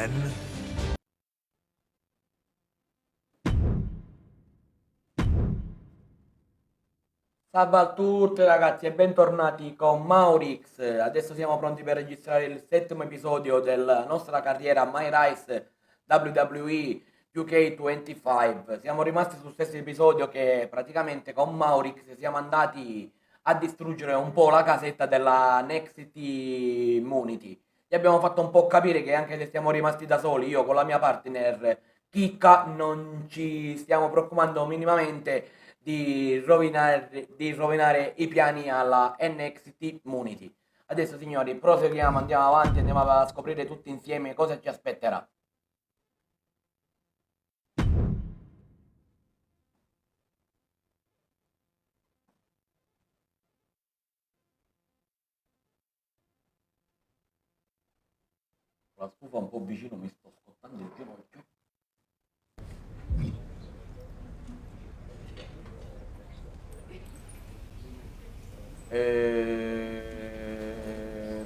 then. Salve a tutti ragazzi e bentornati con MauriX. Adesso siamo pronti per registrare il 7° episodio della nostra carriera MauriX WWE UK25. Siamo rimasti sul stesso episodio che praticamente con MauriX siamo andati a distruggere un po' la casetta della Next Immunity. Gli abbiamo fatto un po' capire che anche se siamo rimasti da soli, io con la mia partner KIKKA, non ci stiamo preoccupando minimamente di rovinare i piani alla NXT Immunity. Adesso signori proseguiamo, andiamo avanti, andiamo a scoprire tutti insieme cosa ci aspetterà. La scufa un po' vicino, mi sto scottando il ginocchio.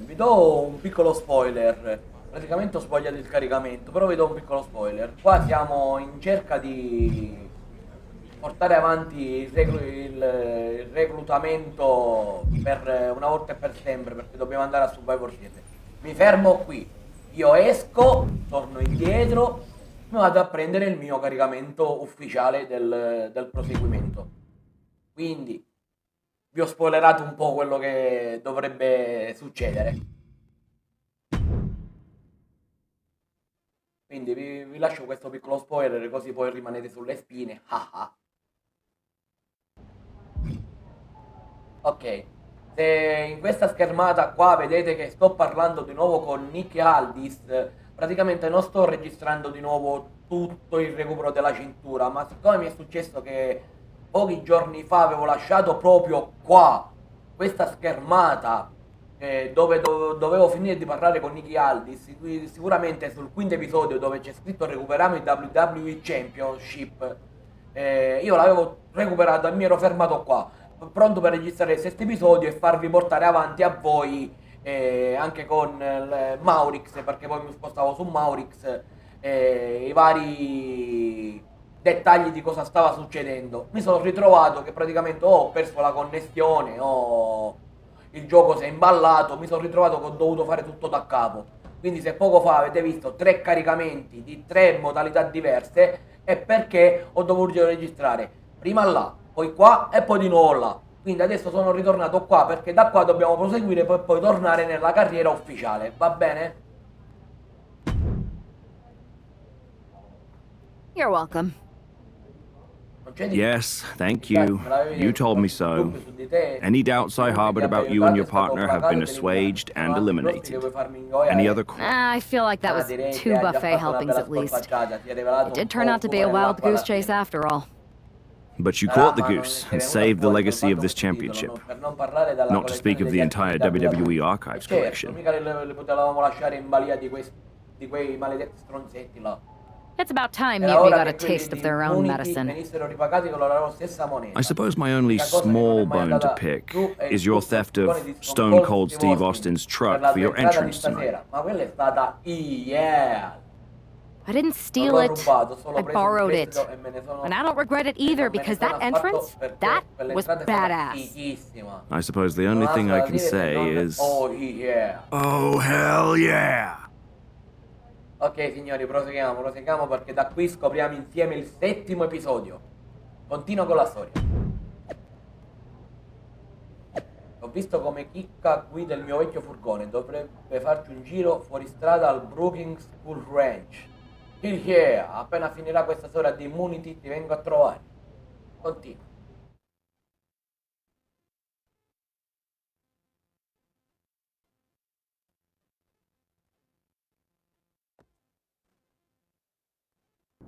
Vi do un piccolo spoiler. Praticamente ho sbagliato il caricamento, però vi do un piccolo spoiler. Qua siamo in cerca di portare avanti il reclutamento per una volta e per sempre, perché dobbiamo andare a Survivor Series. Mi fermo qui, io esco, torno indietro, mi vado a prendere il mio caricamento ufficiale del proseguimento. Quindi vi ho spoilerato un po' quello che dovrebbe succedere. Quindi vi lascio questo piccolo spoiler così poi rimanete sulle spine. Ok, se in questa schermata qua vedete che sto parlando di nuovo con Nick Aldis, praticamente non sto registrando di nuovo tutto il recupero della cintura, ma siccome mi è successo che pochi giorni fa avevo lasciato proprio qua questa schermata dove dovevo finire di parlare con Nicky Aldis, sicuramente sul 5° episodio dove c'è scritto recuperiamo il WWE Championship, io l'avevo recuperato e mi ero fermato qua, pronto per registrare il 6° episodio e farvi portare avanti a voi anche con MauriX, perché poi mi spostavo su MauriX, i vari dettagli di cosa stava succedendo. Mi sono ritrovato che praticamente ho perso la connessione, il gioco si è imballato, mi sono ritrovato che ho dovuto fare tutto da capo. Quindi se poco fa avete visto 3 caricamenti di 3 modalità diverse, è perché ho dovuto registrare prima là, poi qua e poi di nuovo là. Quindi adesso sono ritornato qua perché da qua dobbiamo proseguire per poi tornare nella carriera ufficiale, va bene? You're welcome. Yes, thank you. You told me so. Any doubts I harbored about you and your partner have been assuaged and eliminated. Any other I feel like that was 2 buffet helpings at least. It did turn out to be a wild goose chase after all. But you caught the goose and saved the legacy of this championship. Not to speak of the entire WWE Archives collection. It's about time Mutiny got a taste of their own medicine. I suppose my only small bone to pick is your theft of Stone Cold Steve Austin's truck for your entrance tonight. I didn't steal it, I borrowed it. And I don't regret it either because that entrance, that was badass. I suppose the only thing I can say is... Oh, hell yeah! Ok signori, proseguiamo perché da qui scopriamo insieme il 7° episodio. Continuo con la storia. Ho visto come KIKKA guida il mio vecchio furgone, dovrebbe farci un giro fuori strada al Brookings School Ranch. Kill here, appena finirà questa storia di Immunity ti vengo a trovare. Continua.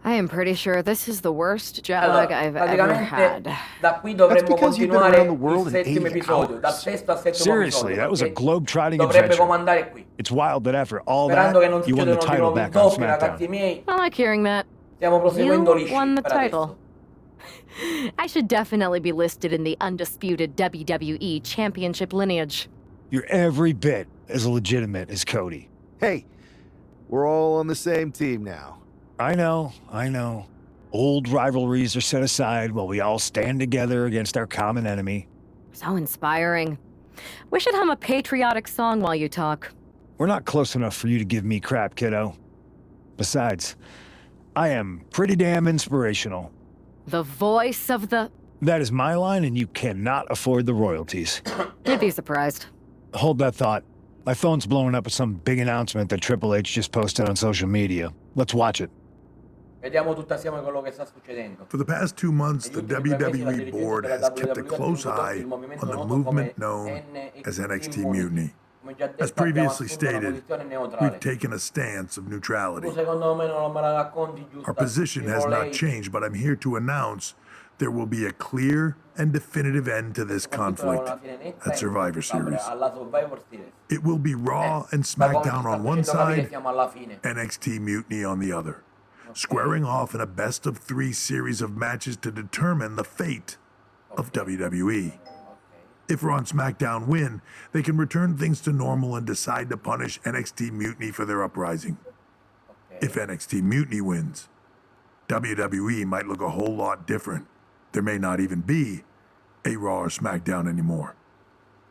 I am pretty sure this is the worst jet lag I've ever had. Da qui dovremmo continuare il 7° episodio, dal 6° al 7° Seriously, that was a globe-trotting dovrebbe adventure. comandare qui. It's wild that after all Sperando che non that, you won the succedano di title nuovo back on intoppi, ragazzi SmackDown. miei. I like hearing that. Stiamo proseguendo You lisci won the per title. adesso. I should definitely be listed in the undisputed WWE Championship lineage. You're every bit as legitimate as Cody. Hey, We're all on the same team now. I know. Old rivalries are set aside while we all stand together against our common enemy. So inspiring. We should hum a patriotic song while you talk. We're not close enough for you to give me crap, kiddo. Besides, I am pretty damn inspirational. The voice of the... That is my line, and you cannot afford the royalties. You'd be surprised. Hold that thought. My phone's blowing up with some big announcement that Triple H just posted on social media. Let's watch it. Vediamo tutto assieme quello che sta succedendo. For the past 2 months, the WWE board has kept a close eye on the movement known as NXT Mutiny. As previously stated, we've taken a stance of neutrality. Our position has not changed, but I'm here to announce there will be a clear and definitive end to this conflict at Survivor Series. It will be Raw and SmackDown on one side, NXT Mutiny on the other, squaring off in a best-of-3 series of matches to determine the fate of WWE. If Raw and SmackDown win, they can return things to normal and decide to punish NXT Mutiny for their uprising. If NXT Mutiny wins, WWE might look a whole lot different. There may not even be a Raw or SmackDown anymore.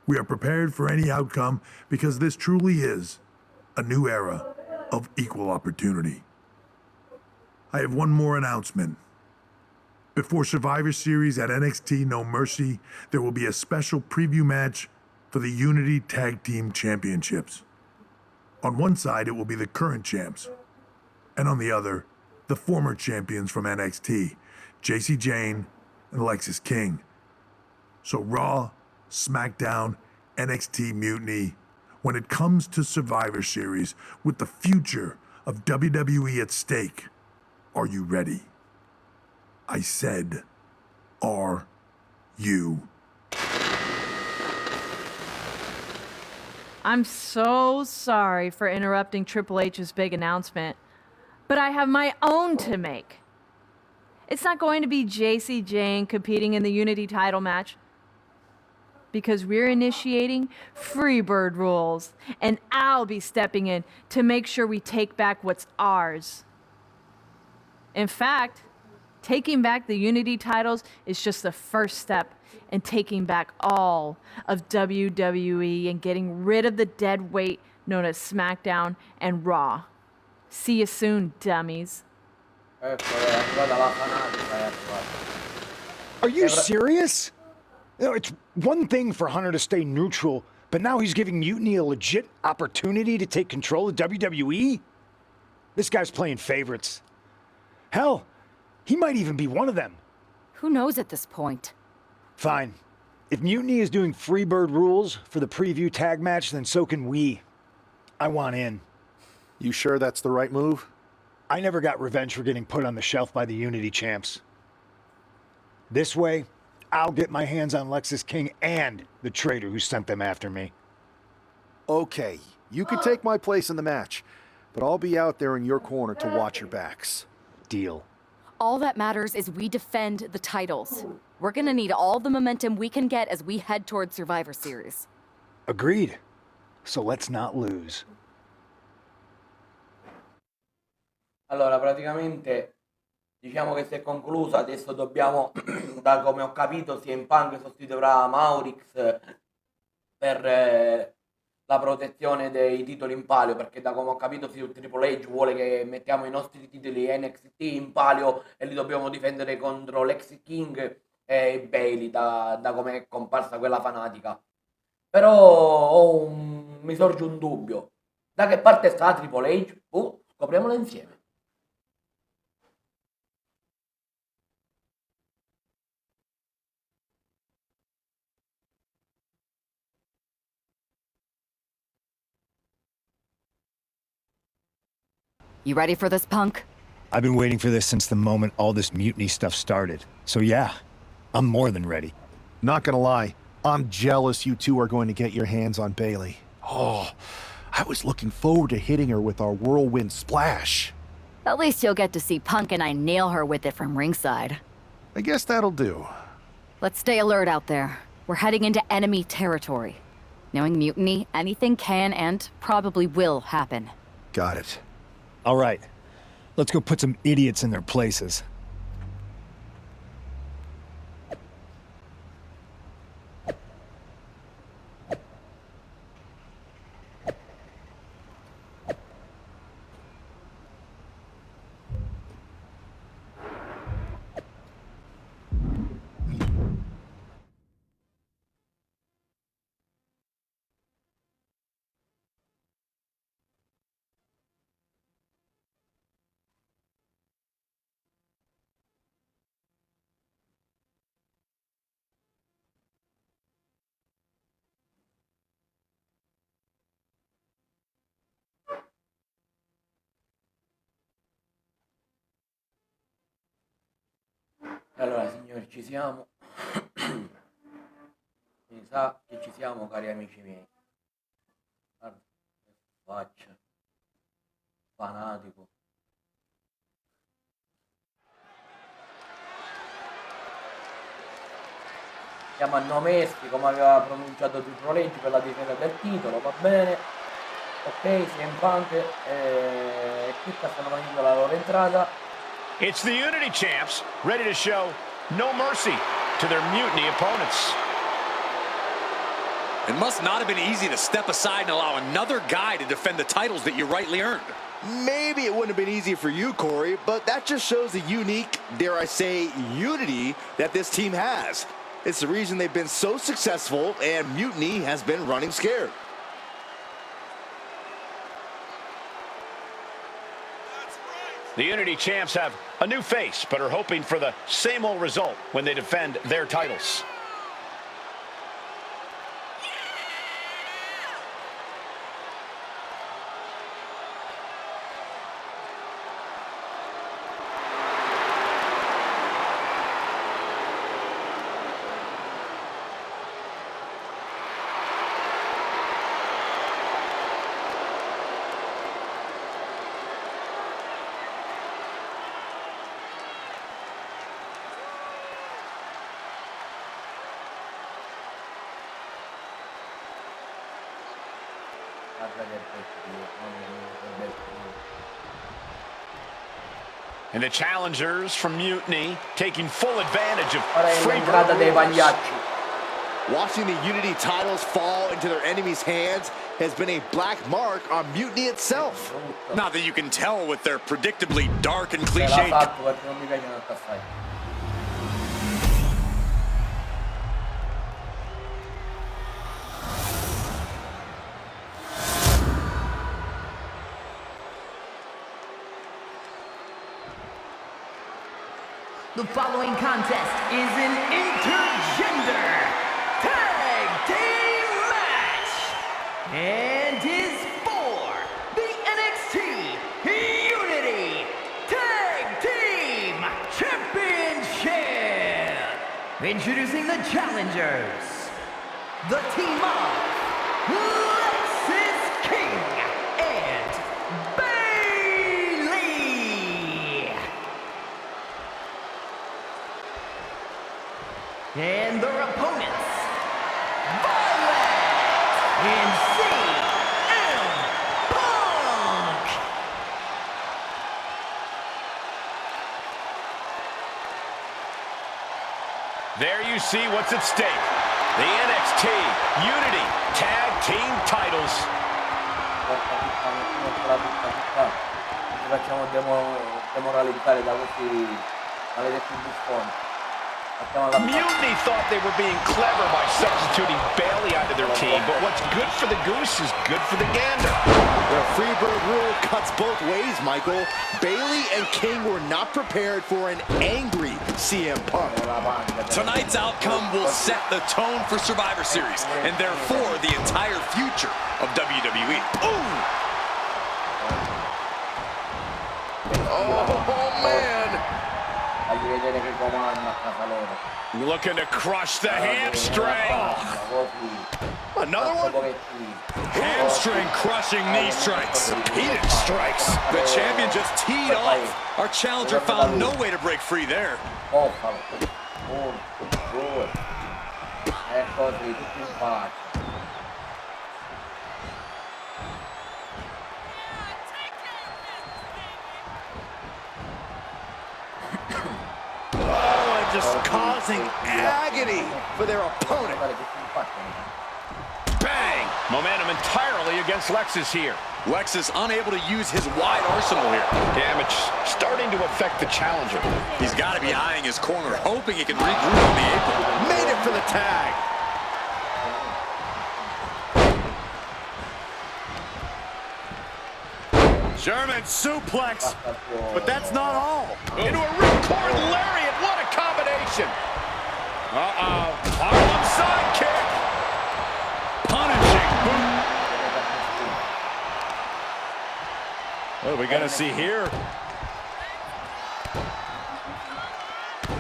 We are prepared for any outcome because this truly is a new era of equal opportunity. I have one more announcement. Before Survivor Series at NXT No Mercy, there will be a special preview match for the Unity Tag Team Championships. On one side, it will be the current champs, and on the other, the former champions from NXT, JC Jane and Alexis King. So Raw, SmackDown, NXT Mutiny, when it comes to Survivor Series, with the future of WWE at stake, are you ready? I said, are you? I'm so sorry for interrupting Triple H's big announcement, but I have my own to make. It's not going to be JC Jane competing in the Unity title match because we're initiating Freebird rules, and I'll be stepping in to make sure we take back what's ours. In fact, taking back the Unity titles is just the first step in taking back all of WWE and getting rid of the dead weight known as SmackDown and Raw. See you soon, dummies. Are you serious? You know, it's one thing for Hunter to stay neutral, but now he's giving Mutiny a legit opportunity to take control of WWE? This guy's playing favorites. Hell, he might even be one of them. Who knows at this point? Fine. If Mutiny is doing Freebird rules for the preview tag match, then so can we. I want in. You sure that's the right move? I never got revenge for getting put on the shelf by the Unity champs. This way, I'll get my hands on Lexis King and the traitor who sent them after me. Okay, you can take my place in the match, but I'll be out there in your corner to watch your backs. Deal. All that matters is we defend the titles. We're gonna need all the momentum we can get as we head towards Survivor Series. Agreed. So let's not lose. Allora, praticamente diciamo che si è conclusa. Adesso dobbiamo, da come ho capito, CM Punk sostituirà MauriX per la protezione dei titoli in palio, perché da come ho capito Triple H vuole che mettiamo i nostri titoli NXT in palio e li dobbiamo difendere contro Lex King e Bayley, da come è comparsa quella fanatica. Però mi sorge un dubbio. Da che parte sta Triple H? Scopriamolo insieme. You ready for this, Punk? I've been waiting for this since the moment all this Mutiny stuff started. So yeah, I'm more than ready. Not gonna lie, I'm jealous you two are going to get your hands on Bayley. Oh, I was looking forward to hitting her with our whirlwind splash. At least you'll get to see Punk and I nail her with it from ringside. I guess that'll do. Let's stay alert out there. We're heading into enemy territory. Knowing Mutiny, anything can and probably will happen. Got it. All right. Let's go put some idiots in their places. Allora signori, ci siamo. Mi sa che ci siamo, cari amici miei. Guarda che faccia. Fanatico. Siamo a Nomesti, come aveva pronunciato Triple H per la difesa del titolo, va bene. Ok, CM Punk e KIKKA stanno facendo la loro entrata. It's the Unity Champs, ready to show no mercy to their mutiny opponents. It must not have been easy to step aside and allow another guy to defend the titles that you rightly earned. Maybe it wouldn't have been easy for you, Corey, but that just shows the unique, dare I say, unity that this team has. It's the reason they've been so successful, and Mutiny has been running scared. The Unity Champs have a new face, but are hoping for the same old result when they defend their titles. And the challengers from Mutiny taking full advantage of free rules. Watching the Unity titles fall into their enemies' hands has been a black mark on Mutiny itself. Not that you can tell with their predictably dark and cliched. The following contest is an intergender tag team match and is for the NXT Unity Tag Team Championship. Introducing the challengers, the team of Lexis King and BAYLE. And their opponents, VARI and CM Punk. There you see what's at stake. The NXT Unity Tag Team titles. Ci facciamo demoralizzare da questi maledetti buffoni. Mutiny thought they were being clever by substituting Bayley onto their team, but what's good for the goose is good for the gander. The Freebird rule cuts both ways, Michael. Bayley and King were not prepared for an angry CM Punk. Tonight's outcome will set the tone for Survivor Series, and therefore the entire future of WWE. Ooh! Oh, man! Looking to crush the hamstring. Another one? Hamstring crushing knee strikes. Repeated strikes. The champion just teed off. Our challenger found no way to break free there. causing agony for their opponent. Bang! Momentum entirely against Lexus here. Lexus unable to use his wide arsenal here. Damage starting to affect the challenger. He's got to be eyeing his corner, hoping he can regroup on the apron. Made it for the tag. German suplex, but that's not all. Into a ripcord lariat. What a combination. Uh-oh. Harlem sidekick. Punishing boot. What are we going to see here?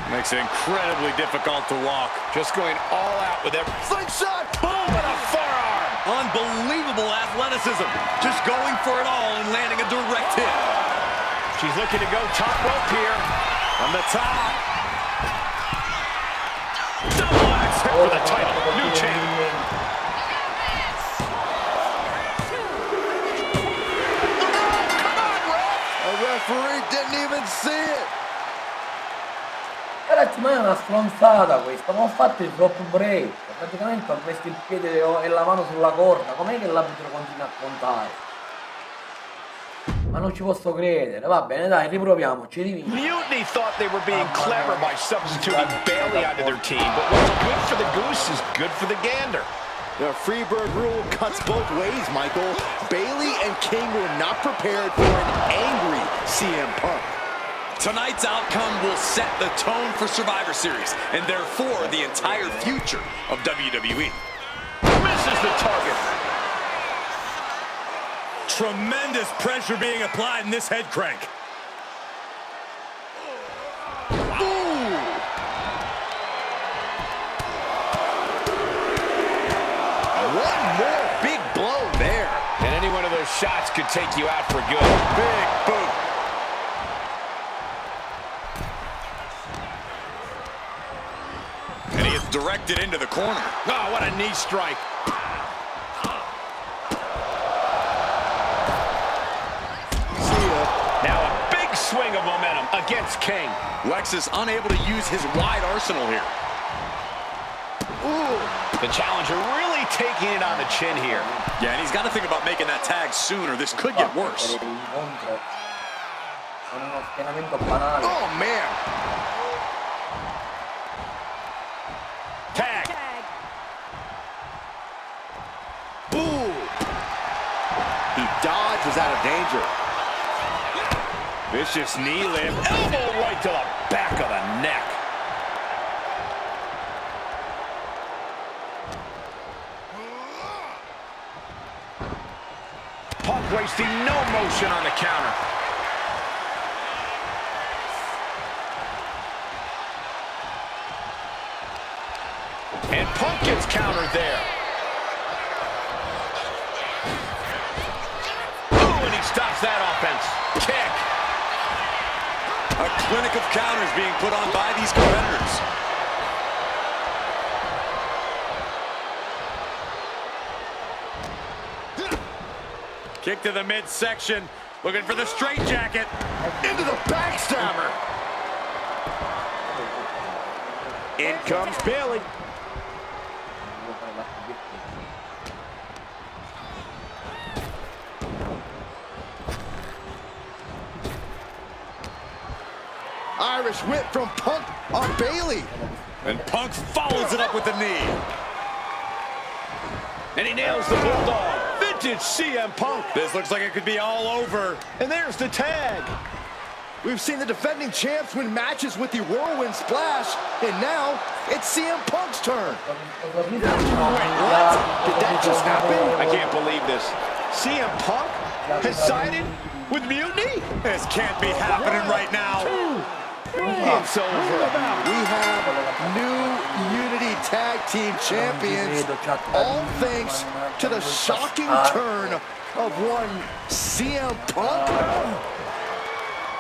Makes it incredibly difficult to walk. Just going all out with every Slingshot. boom and a forearm. Unbelievable athleticism. Just going for it all and landing a direct hit. She's looking to go top rope here. From the top. Double axe hit for the title. New champion. The referee didn't even see it. Ragazzi, ma è una stronzata questa, non ho fatto il drop break, praticamente ho messo il piede e la mano sulla corda, com'è che l'arbitro continua a contare? Ma non ci posso credere, va bene dai, riproviamo, ci rivinco. Mutiny thought they were being clever by substituting Bayley onto their team, but what's good for the goose is good for the gander. The Freebird rule cuts both ways, Michael. Bayley and King were not prepared for an angry CM Punk. Tonight's outcome will set the tone for Survivor Series, and therefore the entire future of WWE. Misses the target. Tremendous pressure being applied in this head crank. One more big blow there. And any one of those shots could take you out for good. Big boot. And he is directed into the corner. Oh, what a knee strike. Now a big swing of momentum against King. Lexus unable to use his wide arsenal here. Ooh. The challenger really taking it on the chin here. Yeah, and he's got to think about making that tag soon, or this could get worse. Oh, man. Tag. Ooh. He dodged, was out of danger. Vicious knee lift. Elbow right to the back of the neck. Punk wasting no motion on the counter. And Punk gets countered there. Oh, and he stops that offense. Kick. A clinic of counters being put on by these competitors. Kick to the midsection, looking for the straitjacket. Into the backstabber. In comes Bayley. Irish whip from Punk on Bayley. And Punk follows it up with the knee. And he nails the bulldog. Vintage CM Punk. This looks like it could be all over. And there's the tag. We've seen the defending champs win matches with the whirlwind splash, and now it's CM Punk's turn. Wait, what? Did that just happen? I can't believe this. CM Punk has sided with Mutiny? This can't be happening right now. It's over. We have new Unity Tag Team Champions, all thanks to the shocking turn of one CM Punk.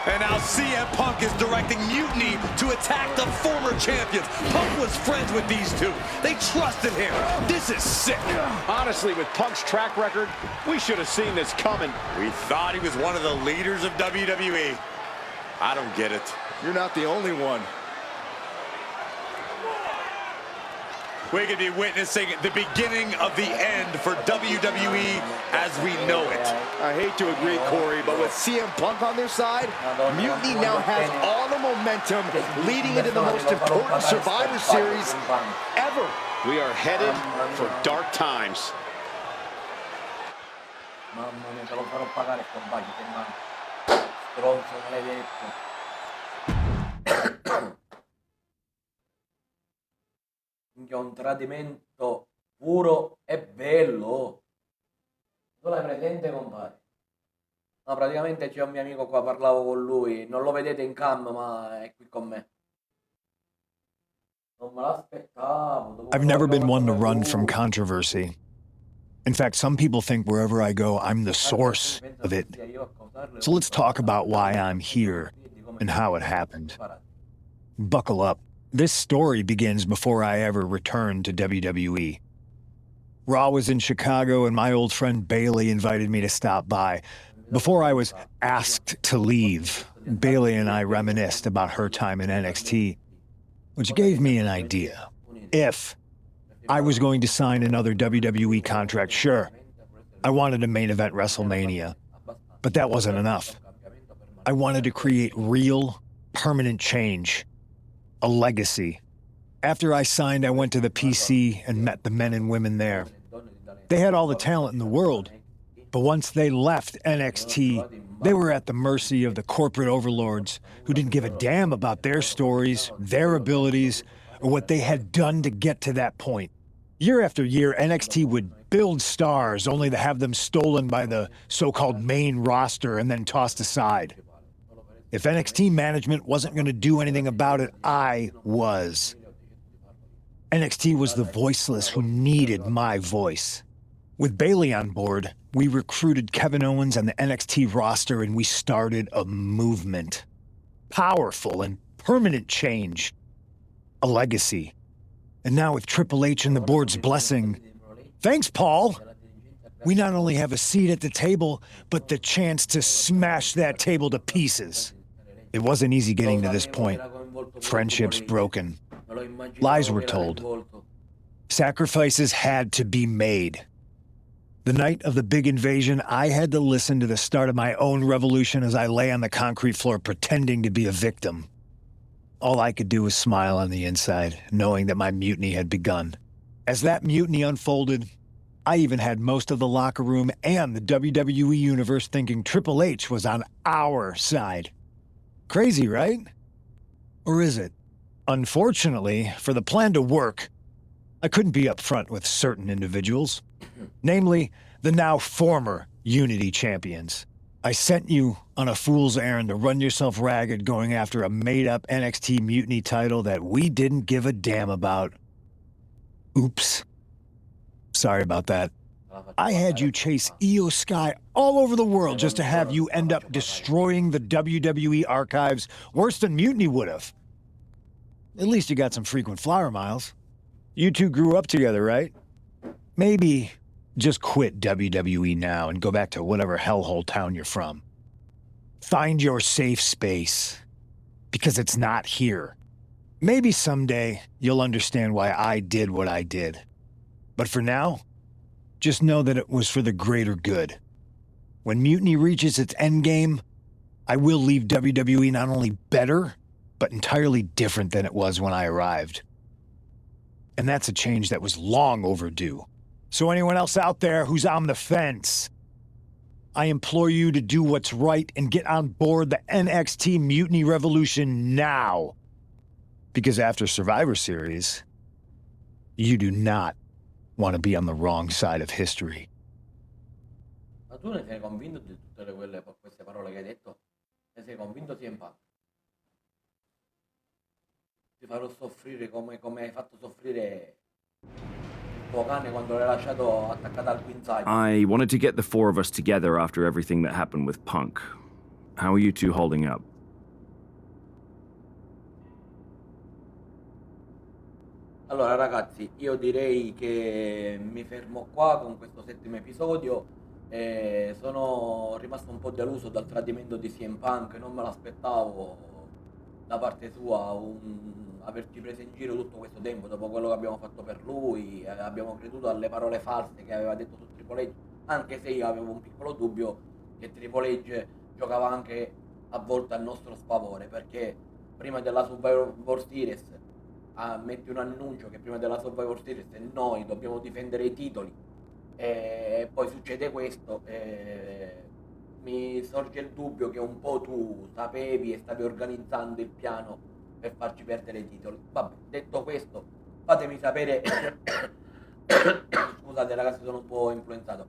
And now CM Punk is directing Mutiny to attack the former champions. Punk was friends with these two. They trusted him. This is sick. Honestly, with Punk's track record, we should have seen this coming. We thought he was one of the leaders of WWE. I don't get it. You're not the only one. We could be witnessing the beginning of the end for WWE as we know it. I hate to agree, Corey, but with CM Punk on their side, Mutiny now has all the momentum leading into the most important Survivor Series ever. We are headed for dark times. Mamma mia, te lo farò pagare sto bagno, che mano. Stronzo maledetto. Minchia, un tradimento puro e bello. Tu l'hai presente, compare? No, praticamente c'è un mio amico qua, parlavo con lui. Non lo vedete in cam, ma è qui con me. Non me l'aspettavo. I've never been one to run from controversy. In fact, some people think wherever I go, I'm the source of it. So let's talk about why I'm here and how it happened. Buckle up. This story begins before I ever returned to WWE. Raw was in Chicago and my old friend Bayley invited me to stop by. Before I was asked to leave, Bayley and I reminisced about her time in NXT, which gave me an idea. If I was going to sign another WWE contract, sure. I wanted to main event WrestleMania, but that wasn't enough. I wanted to create real, permanent change, a legacy. After I signed, I went to the PC and met the men and women there. They had all the talent in the world, but once they left NXT, they were at the mercy of the corporate overlords who didn't give a damn about their stories, their abilities, or what they had done to get to that point. Year after year, NXT would build stars only to have them stolen by the so-called main roster and then tossed aside. If NXT management wasn't going to do anything about it, I was. NXT was the voiceless who needed my voice. With Bayley on board, we recruited Kevin Owens and the NXT roster and we started a movement. Powerful and permanent change. A legacy. And now with Triple H and the board's blessing, thanks, Paul! We not only have a seat at the table, but the chance to smash that table to pieces. It wasn't easy getting to this point. Friendships broken. Lies were told. Sacrifices had to be made. The night of the big invasion, I had to listen to the start of my own revolution as I lay on the concrete floor pretending to be a victim. All I could do was smile on the inside, knowing that my mutiny had begun. As that mutiny unfolded, I even had most of the locker room and the WWE Universe thinking Triple H was on our side. Crazy, right? Or is it? Unfortunately, for the plan to work, I couldn't be upfront with certain individuals, namely the now former Unity champions. I sent you on a fool's errand to run yourself ragged going after a made-up NXT Mutiny title that we didn't give a damn about. Oops. Sorry about that. I had you chase Io Sky all over the world just to have you end up destroying the WWE archives worse than Mutiny would have. At least you got some frequent flower miles. You two grew up together, right? Maybe just quit WWE now and go back to whatever hellhole town you're from. Find your safe space, because it's not here. Maybe someday you'll understand why I did what I did. But for now, just know that it was for the greater good. When Mutiny reaches its endgame, I will leave WWE not only better, but entirely different than it was when I arrived. And that's a change that was long overdue. So anyone else out there who's on the fence, I implore you to do what's right and get on board the NXT Mutiny Revolution now. Because after Survivor Series, you do not want to be on the wrong side of history. Ma tu ne sei convinto di tutte queste parole che hai detto? Ne sei convinto, CM Punk? Ti farò soffrire come hai fatto soffrire il tuo cane quando l'hai lasciato attaccato al guinzaglio. I wanted to get the four of us together after everything that happened with Punk. How are you two holding up? Allora ragazzi, io direi che mi fermo qua con questo settimo episodio. Sono rimasto un po' deluso dal tradimento di CM Punk, non me l'aspettavo da parte sua averci preso in giro tutto questo tempo, dopo quello che abbiamo fatto per lui, abbiamo creduto alle parole false che aveva detto su Triple H, anche se io avevo un piccolo dubbio che Triple H giocava anche a volte a nostro sfavore, perché prima della Survivor Series metti un annuncio che prima della Survivor Series noi dobbiamo difendere i titoli, e poi succede questo, mi sorge il dubbio che un po' tu sapevi e stavi organizzando il piano per farci perdere i titoli. Vabbè, detto questo, fatemi sapere scusate ragazzi, sono un po' influenzato,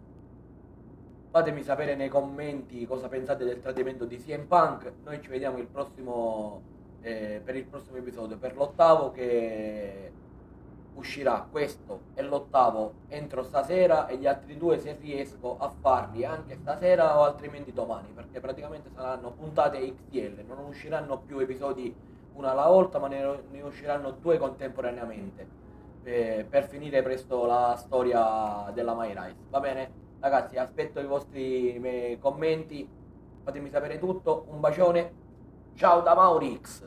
fatemi sapere nei commenti cosa pensate del tradimento di CM Punk. Noi ci vediamo il prossimo per il prossimo episodio, per l'8º, che uscirà. Questo è l'8º entro stasera, e gli altri 2 se riesco a farli anche stasera o altrimenti domani, perché praticamente saranno puntate XL, non usciranno più episodi una alla volta, ma ne usciranno 2 contemporaneamente, per finire presto la storia della MauriX. Va bene ragazzi, aspetto i vostri commenti, fatemi sapere tutto, un bacione, ciao da MauriX.